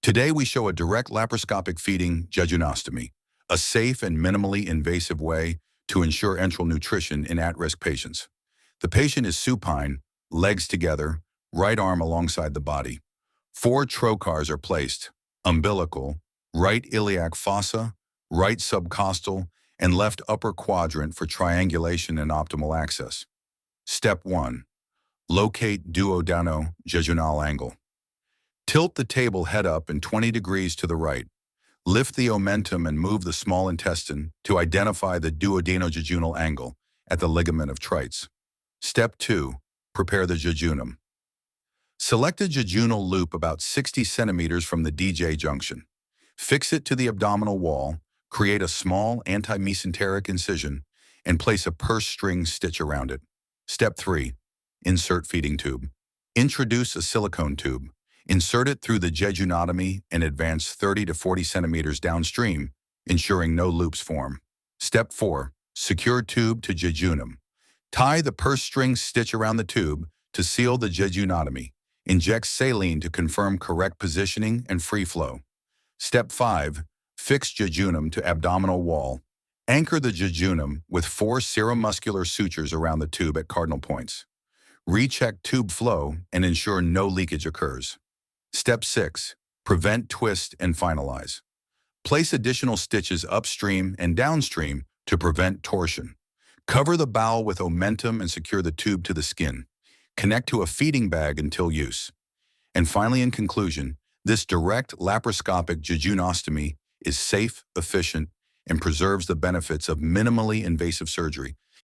Today we show a direct laparoscopic feeding jejunostomy, a safe and minimally invasive way to ensure enteral nutrition in at-risk patients. The patient is supine, legs together, right arm alongside the body. 4 trocars are placed: umbilical, right iliac fossa, right subcostal, and left upper quadrant for triangulation and optimal access. Step 1. Locate Duodeno-Jejunal angle. Tilt the table head up and 20 degrees to the right. Lift the omentum and move the small intestine to identify the Duodeno-Jejunal angle at the ligament of Treitz. Step 2. Prepare the jejunum. Select a jejunal loop about 60 centimeters from the DJ junction. Fix it to the abdominal wall, create a small anti-mesenteric incision, and place a purse string stitch around it. Step 3. Insert feeding tube. Introduce a silicone tube. Insert it through the jejunotomy and advance 30 to 40 centimeters downstream, ensuring no loops form. Step 4. Secure tube to jejunum. Tie the purse string stitch around the tube to seal the jejunotomy. Inject saline to confirm correct positioning and free flow. Step 5. Fix jejunum to abdominal wall. Anchor the jejunum with 4 seromuscular sutures around the tube at cardinal points. Recheck tube flow and ensure no leakage occurs. Step 6. Prevent twist and finalize. Place additional stitches upstream and downstream to prevent torsion. Cover the bowel with omentum and secure the tube to the skin. Connect to a feeding bag until use. And finally, in conclusion, this direct laparoscopic jejunostomy is safe, efficient, and preserves the benefits of minimally invasive surgery